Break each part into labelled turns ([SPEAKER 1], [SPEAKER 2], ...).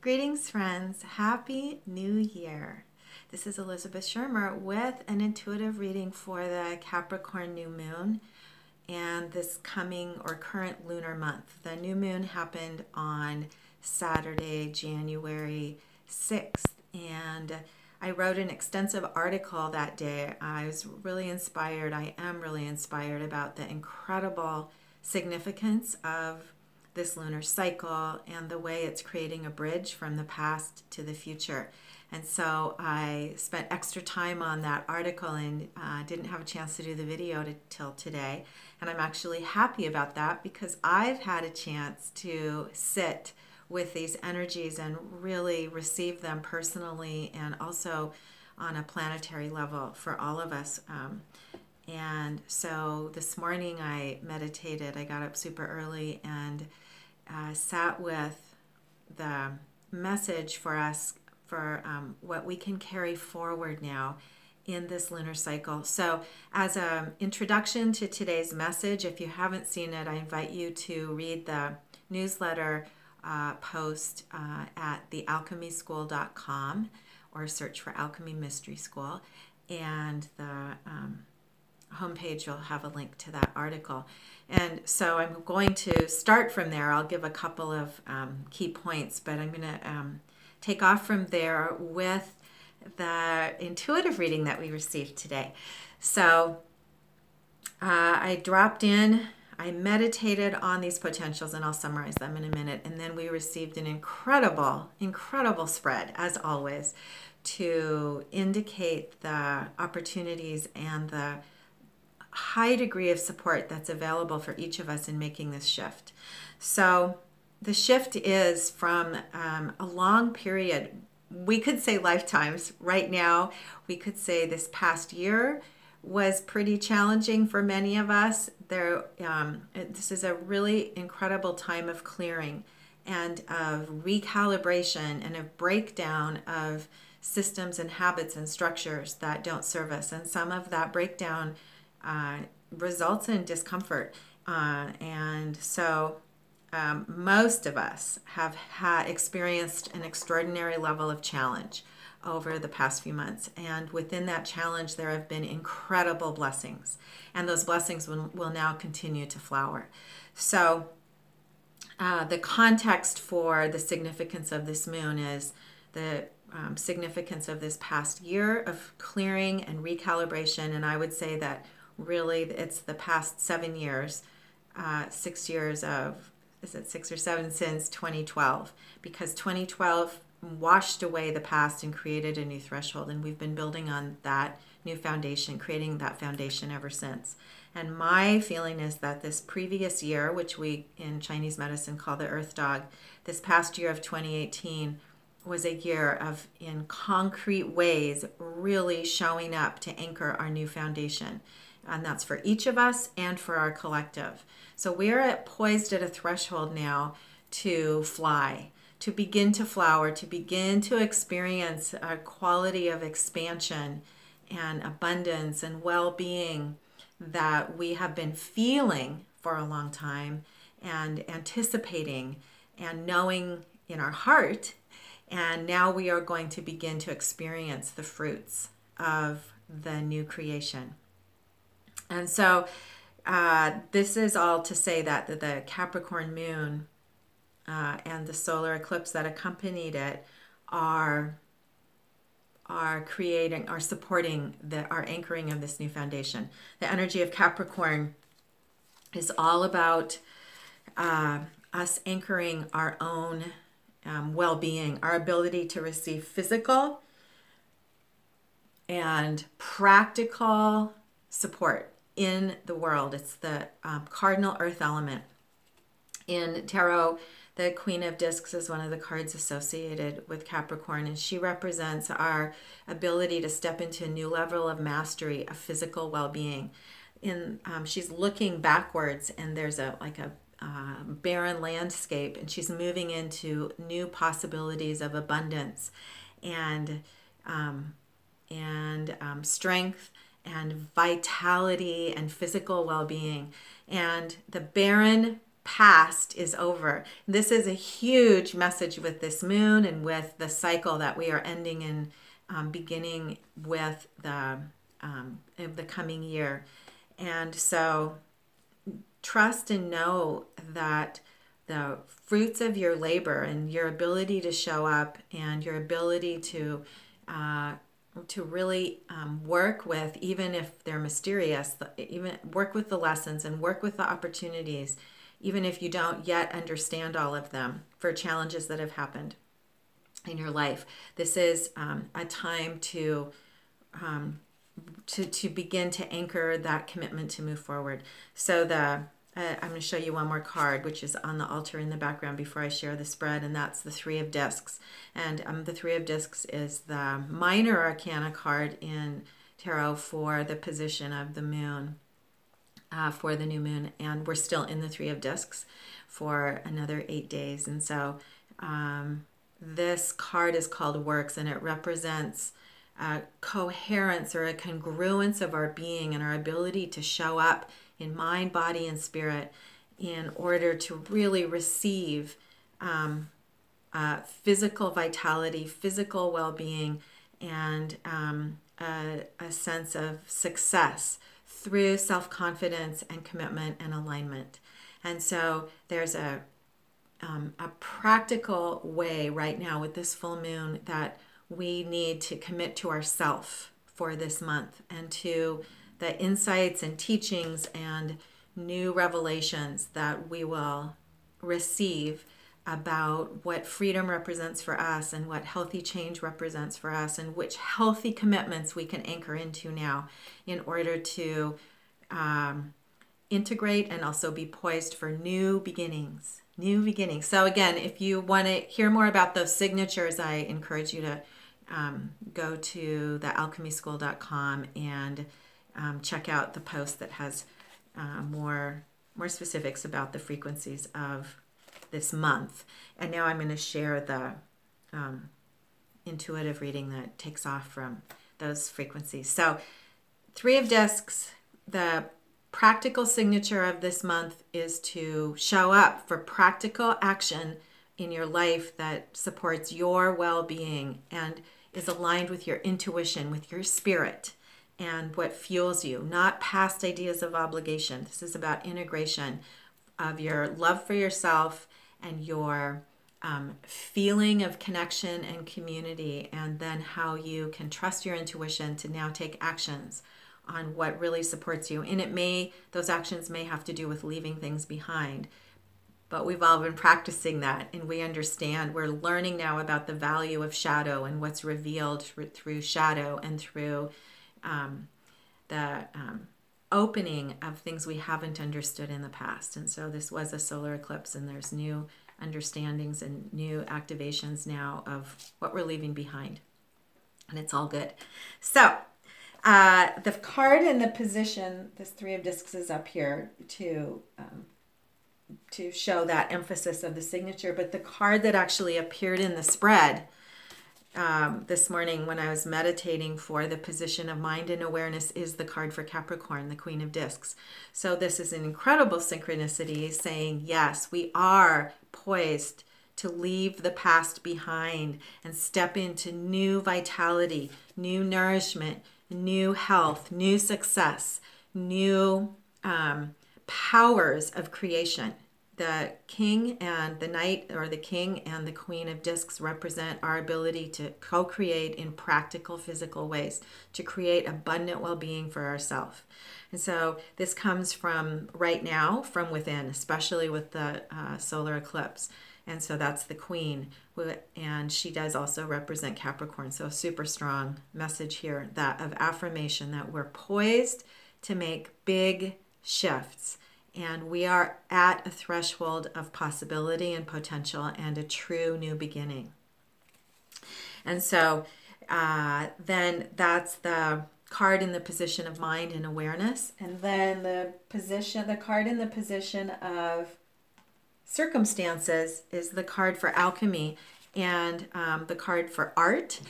[SPEAKER 1] Greetings, friends. Happy New Year. This is Elizabeth Schermer with an intuitive reading for the Capricorn new moon and this coming or current lunar month. The new moon happened on Saturday, January 6th, and I wrote an extensive article that day. I was really inspired. I am really inspired about the incredible significance of this lunar cycle and the way it's creating a bridge from the past to the future. And so I spent extra time on that article and didn't have a chance to do the video till today. And I'm actually happy about that because I've had a chance to sit with these energies and really receive them personally and also on a planetary level for all of us. And so this morning I meditated. I got up super early and sat with the message for us for what we can carry forward now in this lunar cycle. So as an introduction to today's message, if you haven't seen it, I invite you to read the newsletter post at thealchemyschool.com or search for Alchemy Mystery School, and the homepage will have a link to that article. And so I'm going to start from there. I'll give a couple of key points, but I'm going to take off from there with the intuitive reading that we received today. So I dropped in, I meditated on these potentials, and I'll summarize them in a minute. And then we received an incredible spread, as always, to indicate the opportunities and the high degree of support that's available for each of us in making this shift. So the shift is from a long period, we could say lifetimes. Right now, we could say this past year was pretty challenging for many of us. This is a really incredible time of clearing and of recalibration and of breakdown of systems and habits and structures that don't serve us. And some of that breakdown results in discomfort. And so most of us have experienced an extraordinary level of challenge over the past few months. And within that challenge, there have been incredible blessings. And those blessings will now continue to flower. So the context for the significance of this moon is the significance of this past year of clearing and recalibration. And I would say that really it's the past 7 years, 6 years of, is it 6 or 7 since 2012, because 2012 washed away the past and created a new threshold, and we've been building on that new foundation, creating that foundation ever since. And my feeling is that this previous year, which we in Chinese medicine call the Earth Dog, this past year of 2018 was a year of, in concrete ways, really showing up to anchor our new foundation. And that's for each of us and for our collective. So we're poised at a threshold now to fly, to begin to flower, to begin to experience a quality of expansion and abundance and well-being that we have been feeling for a long time and anticipating and knowing in our heart. And now we are going to begin to experience the fruits of the new creation. And so this is all to say that the Capricorn moon and the solar eclipse that accompanied it are supporting our anchoring of this new foundation. The energy of Capricorn is all about us anchoring our own well-being, our ability to receive physical and practical support in the world. It's the cardinal earth element. In tarot, the Queen of Discs is one of the cards associated with Capricorn, and she represents our ability to step into a new level of mastery of physical well-being. She's looking backwards, and there's a barren landscape, and she's moving into new possibilities of abundance and strength and vitality and physical well-being. And the barren past is over. This is a huge message with this moon and with the cycle that we are ending in, beginning with the coming year. And so trust and know that the fruits of your labor and your ability to show up and your ability to really work with, even if they're mysterious, even work with the lessons and work with the opportunities, even if you don't yet understand all of them, for challenges that have happened in your life. This is a time to begin to anchor that commitment to move forward. So I'm going to show you one more card, which is on the altar in the background before I share the spread, and that's the Three of Discs. And the Three of Discs is the minor arcana card in tarot for the position of the moon, for the new moon. And we're still in the Three of Discs for another 8 days. And so this card is called Works, and it represents a coherence or a congruence of our being and our ability to show up in mind, body, and spirit in order to really receive physical vitality, physical well-being, and a sense of success through self-confidence and commitment and alignment. And so there's a practical way right now with this full moon that we need to commit to ourself for this month, and to the insights and teachings and new revelations that we will receive about what freedom represents for us and what healthy change represents for us, and which healthy commitments we can anchor into now in order to integrate and also be poised for new beginnings. New beginnings. So again, if you want to hear more about those signatures, I encourage you to go to thealchemyschool.com and check out the post that has more specifics about the frequencies of this month. And now I'm going to share the intuitive reading that takes off from those frequencies. So Three of Discs, the practical signature of this month is to show up for practical action in your life that supports your well-being and is aligned with your intuition, with your spirit, and what fuels you, not past ideas of obligation. This is about integration of your love for yourself and your feeling of connection and community, and then how you can trust your intuition to now take actions on what really supports you. And those actions may have to do with leaving things behind, but we've all been practicing that, and we understand, we're learning now about the value of shadow and what's revealed through shadow and through the opening of things we haven't understood in the past. And so this was a solar eclipse, and there's new understandings and new activations now of what we're leaving behind, and it's all good. So the card in the position, this Three of Discs, is up here to show that emphasis of the signature. But the card that actually appeared in the spread this morning when I was meditating for the position of mind and awareness is the card for Capricorn, the Queen of Discs. So this is an incredible synchronicity saying, yes, we are poised to leave the past behind and step into new vitality, new nourishment, new health, new success, new powers of creation. The king and the knight, or the king and the queen of discs, represent our ability to co-create in practical physical ways, to create abundant well-being for ourselves. And so this comes from right now, from within, especially with the solar eclipse. And so that's the queen, and she does also represent Capricorn. So a super strong message here, that of affirmation that we're poised to make big shifts. And we are at a threshold of possibility and potential and a true new beginning. And so then that's the card in the position of mind and awareness. And then the card in the position of circumstances is the card for alchemy, and the card for art,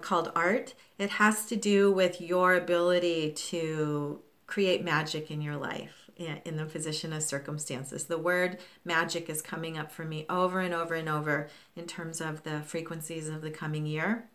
[SPEAKER 1] called art. It has to do with your ability to create magic in your life. in the position of circumstances. The word magic is coming up for me over and over and over in terms of the frequencies of the coming year.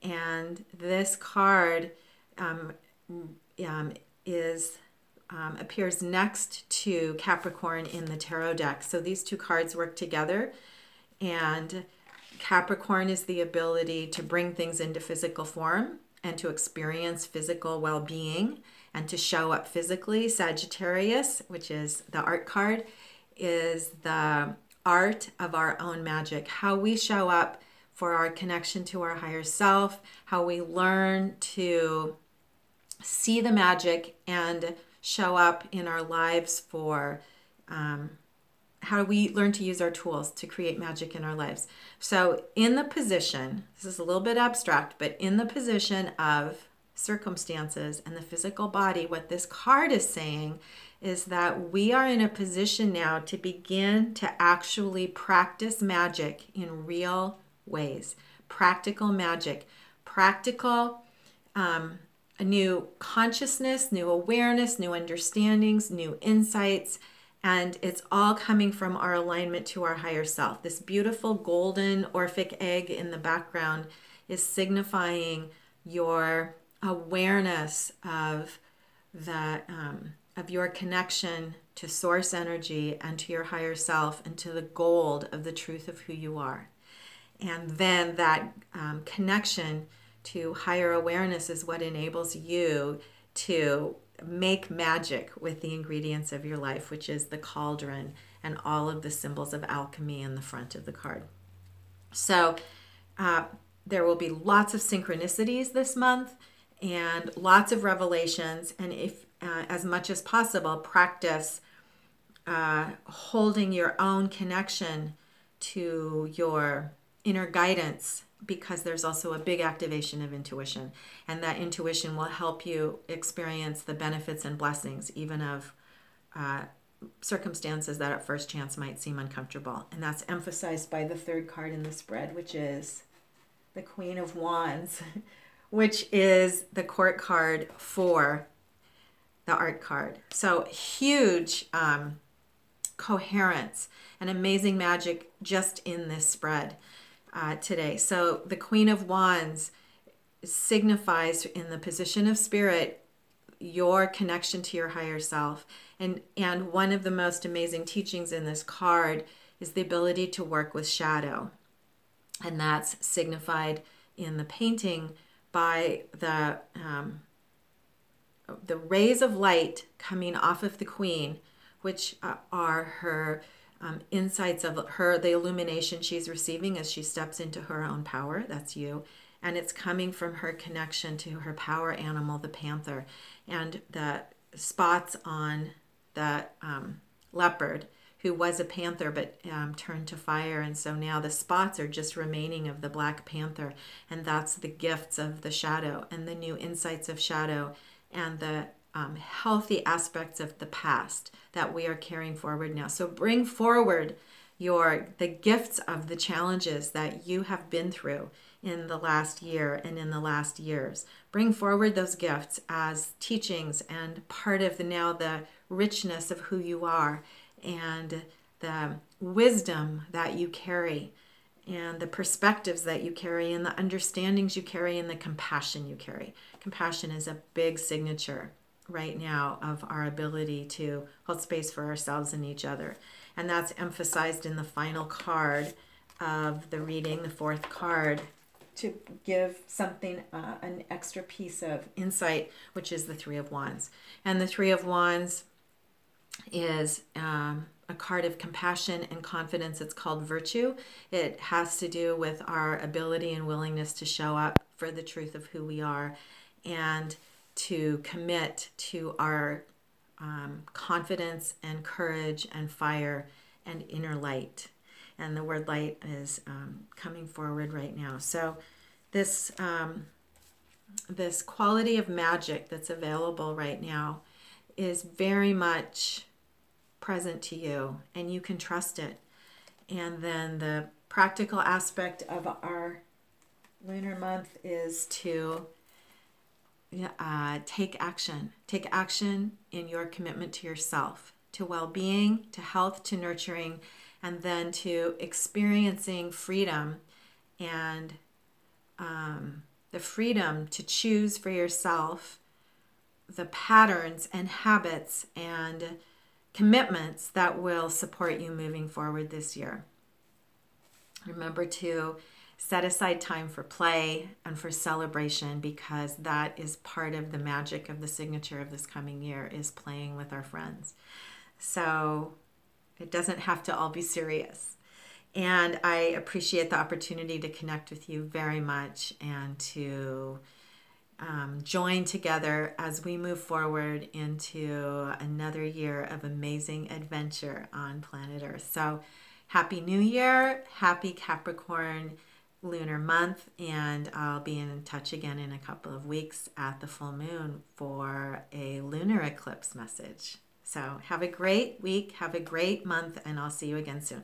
[SPEAKER 1] And this card appears next to Capricorn in the tarot deck. So these two cards work together, and Capricorn is the ability to bring things into physical form and to experience physical well-being and to show up physically. Sagittarius, which is the art card, is the art of our own magic, how we show up for our connection to our higher self, how we learn to see the magic and show up in our lives for how we learn to use our tools to create magic in our lives. So in the position, this is a little bit abstract, but in the position of circumstances and the physical body, what this card is saying is that we are in a position now to begin to actually practice magic in real ways. Practical magic, practical a new consciousness, new awareness, new understandings, new insights, and it's all coming from our alignment to our higher self. This beautiful golden Orphic egg in the background is signifying your awareness of your connection to source energy and to your higher self and to the gold of the truth of who you are. And then that connection to higher awareness is what enables you to make magic with the ingredients of your life, which is the cauldron and all of the symbols of alchemy in the front of the card. So there will be lots of synchronicities this month and lots of revelations. And if, as much as possible, practice holding your own connection to your inner guidance, because there's also a big activation of intuition, and that intuition will help you experience the benefits and blessings even of circumstances that at first chance might seem uncomfortable. And that's emphasized by the third card in the spread, which is the Queen of Wands, which is the court card for the art card. So huge coherence and amazing magic just in this spread today. So the Queen of Wands signifies, in the position of spirit, your connection to your higher self. And one of the most amazing teachings in this card is the ability to work with shadow. And that's signified in the painting by the rays of light coming off of the Queen, which are her insights of the illumination she's receiving as she steps into her own power. That's you. And it's coming from her connection to her power animal, the panther. And the spots on the leopard, who was a panther but turned to fire. And so now the spots are just remaining of the Black Panther. And that's the gifts of the shadow and the new insights of shadow and the healthy aspects of the past that we are carrying forward now. So bring forward the gifts of the challenges that you have been through in the last year and in the last years. Bring forward those gifts as teachings and part of the richness of who you are and the wisdom that you carry and the perspectives that you carry and the understandings you carry and the compassion you carry. Compassion is a big signature right now of our ability to hold space for ourselves and each other. And that's emphasized in the final card of the reading, the fourth card, to give something, an extra piece of insight, which is the Three of Wands. And the Three of Wands is a card of compassion and confidence. It's called virtue. It has to do with our ability and willingness to show up for the truth of who we are and to commit to our confidence and courage and fire and inner light. And the word light is coming forward right now. So this quality of magic that's available right now is very much present to you, and you can trust it. And then the practical aspect of our lunar month is to take action. Take action in your commitment to yourself, to well-being, to health, to nurturing, and then to experiencing freedom and the freedom to choose for yourself the patterns and habits and commitments that will support you moving forward this year. Remember to set aside time for play and for celebration, because that is part of the magic of the signature of this coming year, is playing with our friends. So it doesn't have to all be serious. And I appreciate the opportunity to connect with you very much and to join together as we move forward into another year of amazing adventure on planet Earth. So Happy New Year, happy Capricorn lunar month, and I'll be in touch again in a couple of weeks at the full moon for a lunar eclipse message. So have a great week, have a great month, and I'll see you again soon.